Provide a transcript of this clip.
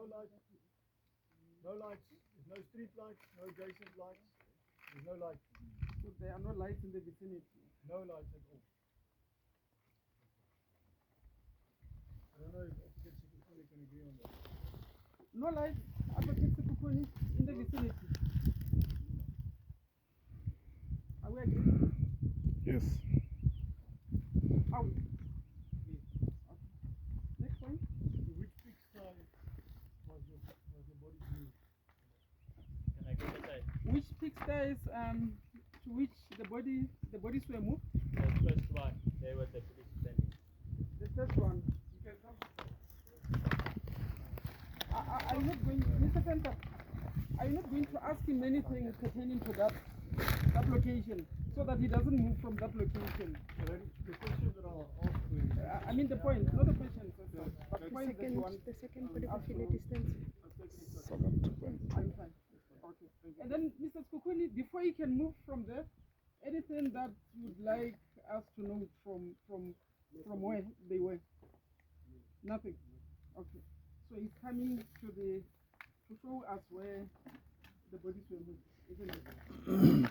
no lights. No lights. There's no street lights, no adjacent lights. There's no lights. So there are no lights in the vicinity. No lights at all. I don't know if Advocate Sikukuni can agree on that. No lights, Advocate Sikukuni, in the vicinity. Are we agreed? Yes. Are we? Okay. Next one. To which pigsty was the body moved? Can I get a date? Which pigsties to which the bodies were moved? The first one, there was the police standing. The first one. I'm not going, Mr. Fenter, are you not going to ask him anything pertaining to that location so that he doesn't move from that location? The question that I'll ask I mean the point, not the question, but the point that you want. The second body file distance. 7.2. I'm fine. Okay. And then, Mr. Skukuni, before you can move from there, anything that you'd like us to know from where they were? Nothing. Okay. So he's coming to show us where the bodies were moved, isn't it?